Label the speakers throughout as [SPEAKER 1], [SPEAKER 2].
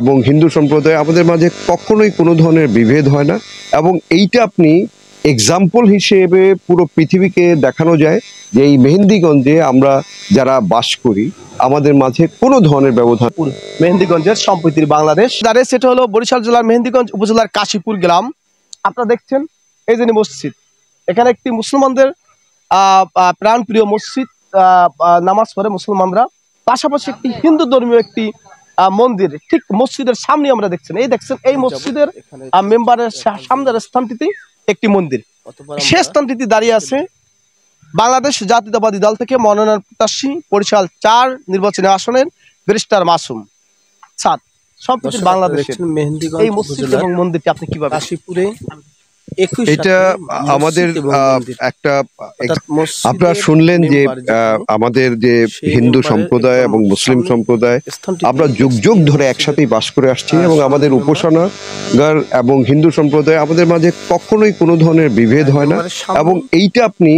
[SPEAKER 1] এবং হিন্দু সম্প্রদায় আমাদের মাঝে কখনোই কোনো ধরনের বিভেদ হয় না, এবং এইটা আপনি এক্সাম্পল হিসেবে পুরো পৃথিবীকে দেখানো যায় যে এই মেহেন্দিগঞ্জে আমরা যারা বাস করি আমাদের মাঝে কোনো ধরনের ব্যবধান।
[SPEAKER 2] মেহেন্দিগঞ্জের সম্প্রীতির বাংলাদেশ দাঁড়িয়ে, সেটা হলো বরিশাল জেলার মেহেন্দিগঞ্জ উপজেলার কাশীপুর গ্রাম। আপনারা দেখছেন এই যে মসজিদ, এখানে একটি মুসলমানদের প্রাণপ্রিয় মসজিদ, নামাজ পড়ে মুসলমানরা। পাশাপাশি একটি হিন্দু ধর্মীয় একটি মন্দির ঠিক মসজিদের সামনে আমরা দেখছেন এই মসজিদের মেম্বারের সামনের স্থানটিতে একটি মন্দির, সে স্থানটিতে দাঁড়িয়ে আছে বাংলাদেশ জাতীয়তাবাদী দল থেকে মনোনয়ন প্রত্যাশী বরিশাল ৪ নির্বাচনী আসনের ব্যারিস্টার মাসুম সাদ। সম্প্রীতির বাংলাদেশের এই মসজিদ এবং মন্দিরটি আপনি কিভাবে কাশীপুরে
[SPEAKER 1] এটা আমাদের একটা আপনারা শুনলেন যে আমাদের যে হিন্দু সম্প্রদায় এবং মুসলিম সম্প্রদায় আমরা যুগ যুগ ধরে একসাথেই বাস করে আসছি, এবং আমাদের উপাসনাগার এবং হিন্দু সম্প্রদায় আমাদের মাঝে কখনোই কোনো ধরনের বিভেদ হয় না, এবং এইটা আপনি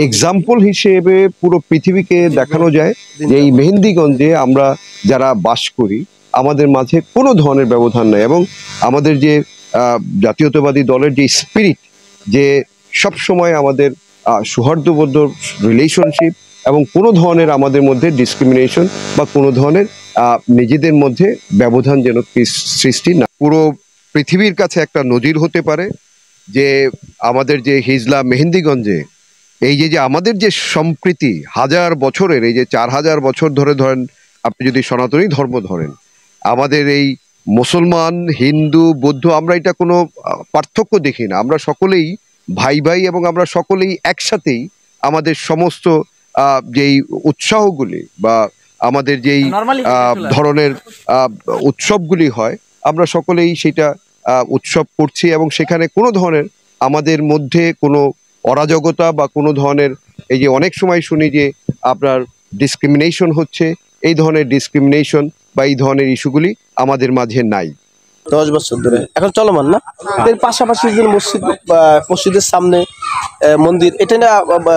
[SPEAKER 1] এক্সাম্পল হিসেবে পুরো পৃথিবীকে দেখানো যায় যে এই মেহেন্দিগঞ্জে আমরা যারা বাস করি আমাদের মাঝে কোনো ধরনের ব্যবধান নাই, এবং আমাদের যে জাতীয়তাবাদী দলের যে স্পিরিট, যে সব সময় আমাদের সৌহার্দ্যবদ্ধ রিলেশনশিপ এবং কোনো ধরনের আমাদের মধ্যে ডিসক্রিমিনেশন বা কোনো ধরনের নিজেদের মধ্যে ব্যবধান যেন সৃষ্টি না। পুরো পৃথিবীর কাছে একটা নজির হতে পারে যে আমাদের যে হিজলা মেহেন্দিগঞ্জে এই যে আমাদের যে সম্প্রীতি হাজার বছরের, এই যে ৪,০০০ বছর ধরে ধরেন, আপনি যদি সনাতনী ধর্ম ধরেন, আমাদের এই মুসলমান, হিন্দু, বৌদ্ধ, আমরা এটা কোনো পার্থক্য দেখি না, আমরা সকলেই ভাই ভাই, এবং আমরা সকলেই একসাথেই আমাদের সমস্ত যেই উৎসাহগুলি বা আমাদের যেই ধরনের উৎসবগুলি হয় আমরা সকলেই সেটা উৎসব করছি, এবং সেখানে কোনো ধরনের আমাদের মধ্যে কোনো অরাজকতা বা কোনো ধরনের এই যে অনেক সময় শুনি যে আপনার ডিসক্রিমিনেশন হচ্ছে, এই ধরনের ডিসক্রিমিনেশন বা এই ধরনের ইস্যুগুলি আমাদের মাঝে নাই।
[SPEAKER 2] 10 বছর ধরে এখন চলমান না। এর পাশাপাশি যে মসজিদের সামনে মন্দির, এটা না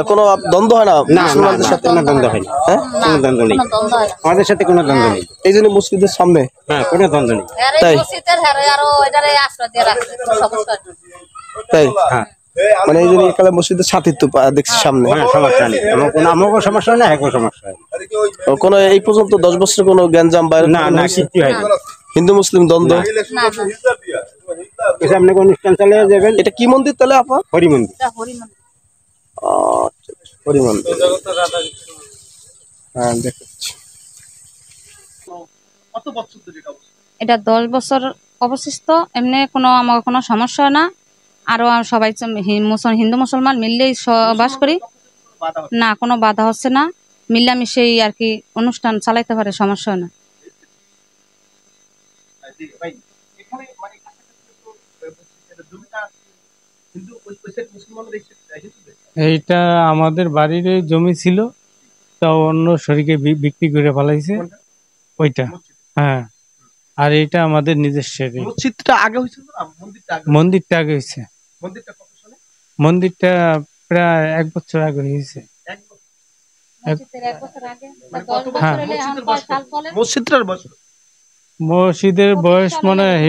[SPEAKER 2] কোনো দ্বন্দ্ব হয় না মুসলমানদের সাথে? কোনো দ্বন্দ্ব হয় না, হ্যাঁ কোনো দ্বন্দ্ব নেই, আমাদের সাথে কোনো দ্বন্দ্ব নেই। এই জন্য মসজিদের সামনে কোনো দ্বন্দ্ব নেই। তাই তাই হ্যাঁ, মানে এই জন্য এখানে মসজিদের সাথে তো দেখছি সামনে সমস্যা নেই, আমারও সমস্যা নেই, একও সমস্যা হয়। কোনো এই পর্যন্ত 10 বছর কোনো গ্যাঞ্জাম বাইরে না না কিছু হয় না, হিন্দু মুসলিম দ্বন্দ্ব। সামনে কোন অনুষ্ঠান চালিয়ে যাবেন। এটা কি মন্দির তাহলে আপা? হরি মন্দির। হরি মন্দির, হ্যাঁ দেখাচ্ছি।
[SPEAKER 3] এটা 10 বছর অবশিষ্ট, এমনি কোনো আমার কোনো সমস্যা না। আরো সবাই হিন্দু মুসলমান মিললেই বাস করি, না কোনো বাধা হচ্ছে না, মিলামিশেই আর কি অনুষ্ঠান চালাইতে পারে, সমস্যা না।
[SPEAKER 4] এইটা আমাদের বাড়ির জমি ছিল, তা অন্য শরীকে বিক্রি করে ফেলাইছে ওইটা, হ্যাঁ। আর এটা আমাদের নিজস্ব।
[SPEAKER 2] মসজিদটা আগে হয়েছিল না
[SPEAKER 4] মন্দিরটা আগে হয়েছে? মন্দিরটা প্রায় 1 বছর আগে হয়েছে।
[SPEAKER 2] মসজিদের বয়স
[SPEAKER 4] মনে হয়